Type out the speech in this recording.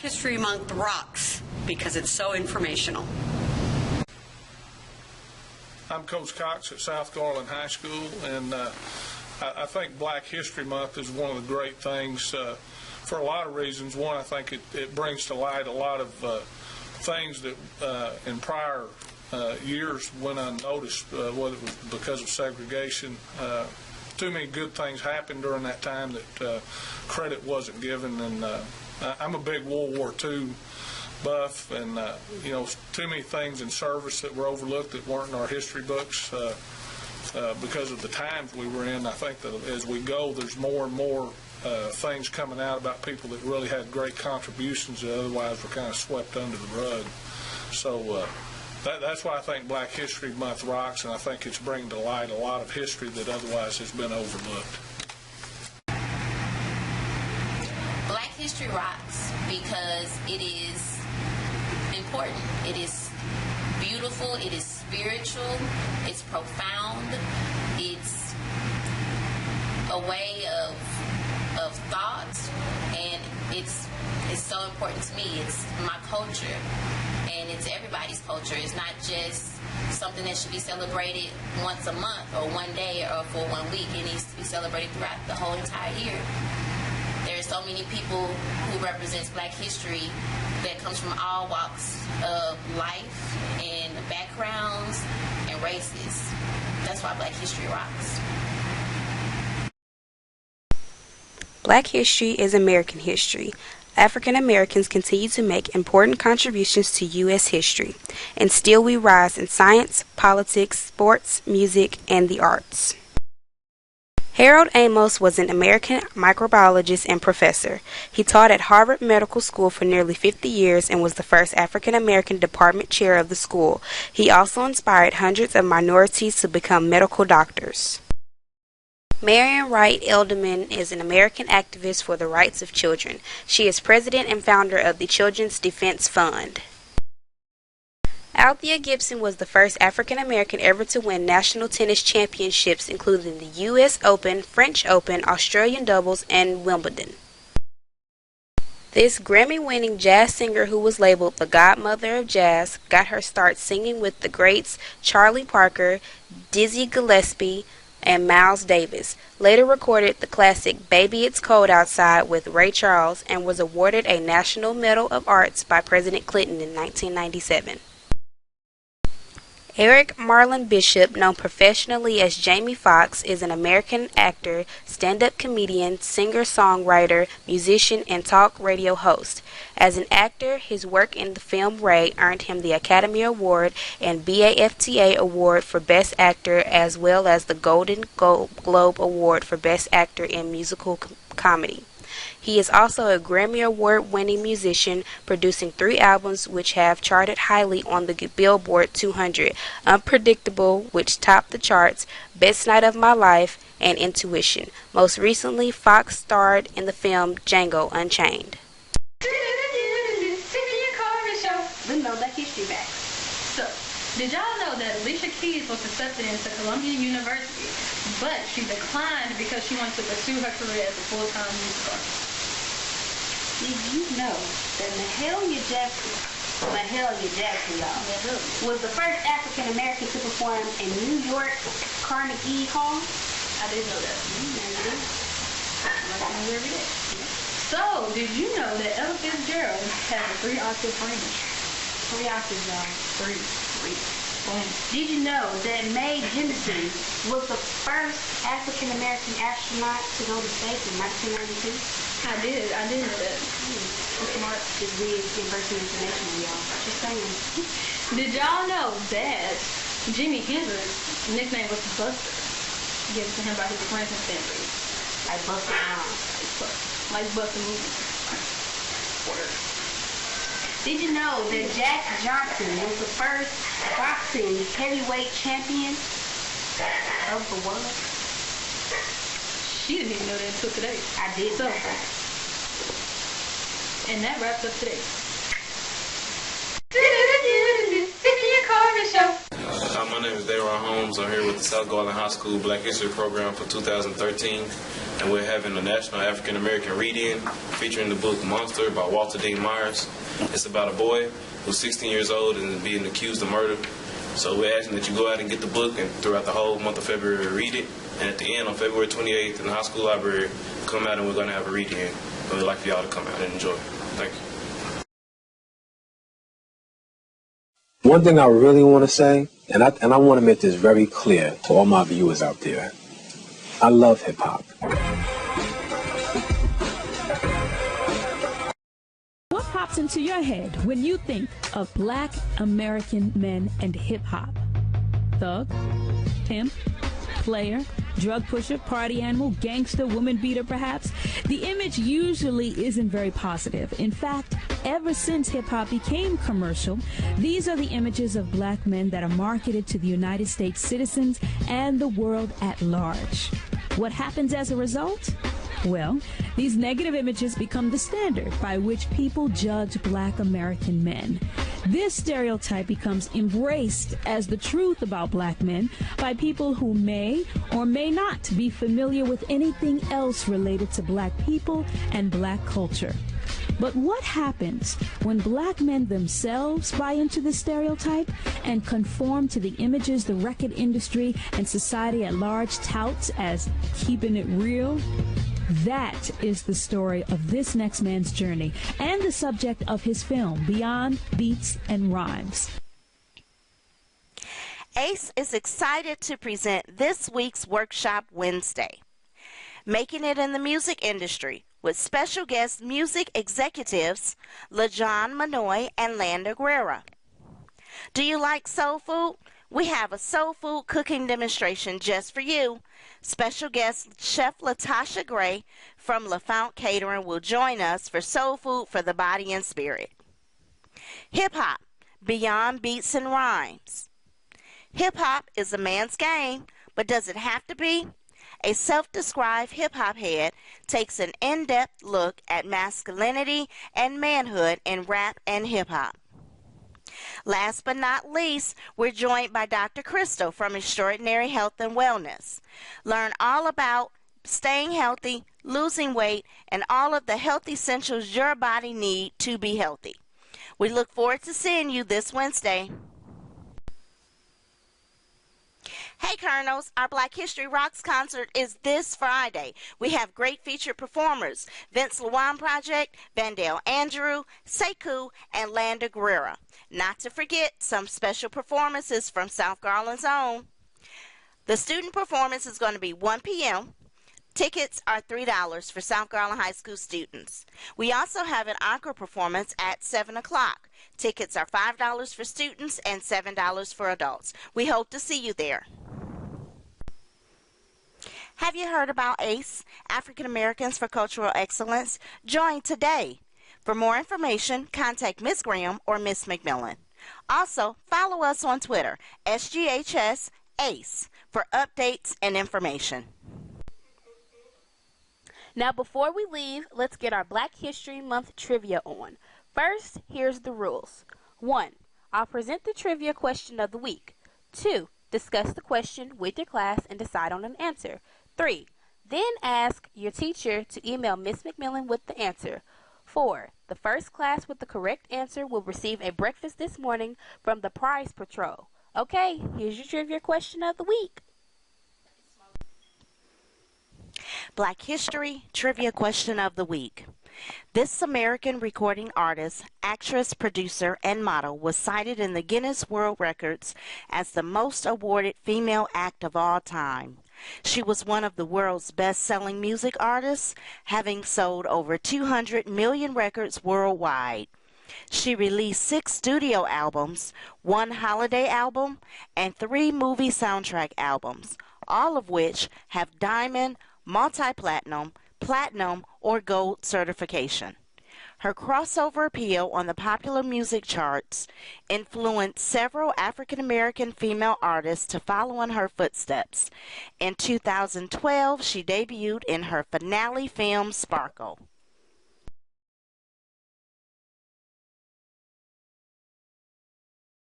History Month rocks because it's so informational. I'm Coach Cox at South Garland High School, and I think Black History Month is one of the great things for a lot of reasons. One, I think it brings to light a lot of things that in prior years went unnoticed, whether it was because of segregation. Too many good things happened during that time that credit wasn't given, and I'm a big World War II buff, and too many things in service that were overlooked that weren't in our history books because of the times we were in. I think that as we go, there's more and more things coming out about people that really had great contributions that otherwise were kind of swept under the rug. So that's why I think Black History Month rocks, and I think it's bringing to light a lot of history that otherwise has been overlooked. Black history rocks because it is important. It is beautiful. It is spiritual. It's profound. It's a way of thought, and it's so important to me. It's my culture, and it's everybody's culture. It's not just something that should be celebrated once a month or one day or for 1 week. It needs to be celebrated throughout the whole entire year. There are so many people who represents Black history that comes from all walks of life and backgrounds and races. That's why Black history rocks. Black history is American history. African Americans continue to make important contributions to U.S. history, and still we rise in science, politics, sports, music, and the arts. Harold Amos was an American microbiologist and professor. He taught at Harvard Medical School for nearly 50 years and was the first African American department chair of the school. He also inspired hundreds of minorities to become medical doctors. Marian Wright Edelman is an American activist for the rights of children. She is president and founder of the Children's Defense Fund. Althea Gibson was the first African American ever to win national tennis championships, including the U.S. Open, French Open, Australian doubles, and Wimbledon. This Grammy-winning jazz singer, who was labeled the godmother of jazz, got her start singing with the greats Charlie Parker, Dizzy Gillespie, and Miles Davis. Later recorded the classic Baby It's Cold Outside with Ray Charles, and was awarded a National Medal of Arts by President Clinton in 1997. Eric Marlon Bishop, known professionally as Jamie Foxx, is an American actor, stand-up comedian, singer-songwriter, musician, and talk radio host. As an actor, his work in the film Ray earned him the Academy Award and BAFTA Award for Best Actor, as well as the Golden Globe Award for Best Actor in Musical Comedy. He is also a Grammy Award-winning musician, producing 3 albums which have charted highly on the Billboard 200, Unpredictable, which topped the charts, Best Night of My Life, and Intuition. Most recently, Fox starred in the film Django Unchained. We know that history back. So, did y'all know that Alicia Keys was accepted into Columbia University, but she declined because she wanted to pursue her career as a full-time music artist? Did you know that Mahalia Jackson, y'all, was the first African American to perform in New York Carnegie Hall? I didn't know that. I learn every day. So, did you know that Ella Fitzgerald has a 3-octave range? 3 octaves, y'all. 3. Did you know that Mae Jemison was the first African American astronaut to go to space in 1992? I did know that. Smart is reimbursing information, y'all. Just saying. Did y'all know that Jimi Hendrix's nickname was Buster, given to him by his friends and family? Like Buster Like Buster movies. Did you know that Jack Johnson was the first boxing heavyweight champion of the world? She didn't even know that until today. I did. So, and that wraps up today. I'm My name is Dayron Holmes. I'm here with the South Garland High School Black History Program for 2013, and we're having a National African American Read-In featuring the book Monster by Walter Dean Myers. It's about a boy who's 16 years old and is being accused of murder. So we're asking that you go out and get the book, and throughout the whole month of February, read it. And at the end, on February 28th, in the high school library, come out and we're going to have a read-in. We'd like for y'all to come out and enjoy. Thank you. One thing I really want to say, and I want to make this very clear to all my viewers out there, I love hip-hop. What pops into your head when you think of Black American men and hip-hop? Thug, pimp, player, drug pusher, party animal, gangster, woman beater perhaps? The image usually isn't very positive. In fact, ever since hip-hop became commercial, these are the images of black men that are marketed to the United States citizens and the world at large. What happens as a result? Well, these negative images become the standard by which people judge Black American men. This stereotype becomes embraced as the truth about black men by people who may or may not be familiar with anything else related to black people and black culture. But what happens when black men themselves buy into the stereotype and conform to the images the record industry and society at large touts as keeping it real? That is the story of this next man's journey and the subject of his film, Beyond Beats and Rhymes. ACE is excited to present this week's Workshop Wednesday, Making It in the Music Industry, with special guest music executives LaJohn Manoy and Landa Guerra. Do you like soul food? We have a soul food cooking demonstration just for you. Special guest Chef Latasha Gray from LaFount Catering will join us for soul food for the body and spirit. Hip-hop, Beyond Beats and Rhymes. Hip-hop is a man's game, but does it have to be? A self-described hip-hop head takes an in-depth look at masculinity and manhood in rap and hip-hop. Last but not least, we're joined by Dr. Crystal from Extraordinary Health and Wellness. Learn all about staying healthy, losing weight, and all of the health essentials your body needs to be healthy. We look forward to seeing you this Wednesday. Hey Colonels, our Black History Rocks concert is this Friday. We have great featured performers, Vince Luan Project, Vandale Andrew, Sekou, and Landa Guerra. Not to forget some special performances from South Garland's own. The student performance is going to be 1 p.m. Tickets are $3 for South Garland High School students. We also have an encore performance at 7 o'clock. Tickets are $5 for students and $7 for adults. We hope to see you there. Have you heard about ACE, African Americans for Cultural Excellence? Join today. For more information, contact Ms. Graham or Ms. McMillan. Also, follow us on Twitter, SGHS ACE, for updates and information. Now, before we leave, let's get our Black History Month trivia on. First, here's the rules. 1. I'll present the trivia question of the week. 2. Discuss the question with your class and decide on an answer. 3. Then ask your teacher to email Ms. McMillan with the answer. 4. The first class with the correct answer will receive a breakfast this morning from the Prize Patrol. Okay, here's your trivia question of the week. Black History Trivia Question of the Week. This American recording artist, actress, producer, and model was cited in the Guinness World Records as the most awarded female act of all time. She was one of the world's best-selling music artists, having sold over 200 million records worldwide. She released 6 studio albums, 1 holiday album, and 3 movie soundtrack albums, all of which have diamond, multi-platinum, platinum, or gold certification. Her crossover appeal on the popular music charts influenced several African-American female artists to follow in her footsteps. In 2012, she debuted in her finale film Sparkle.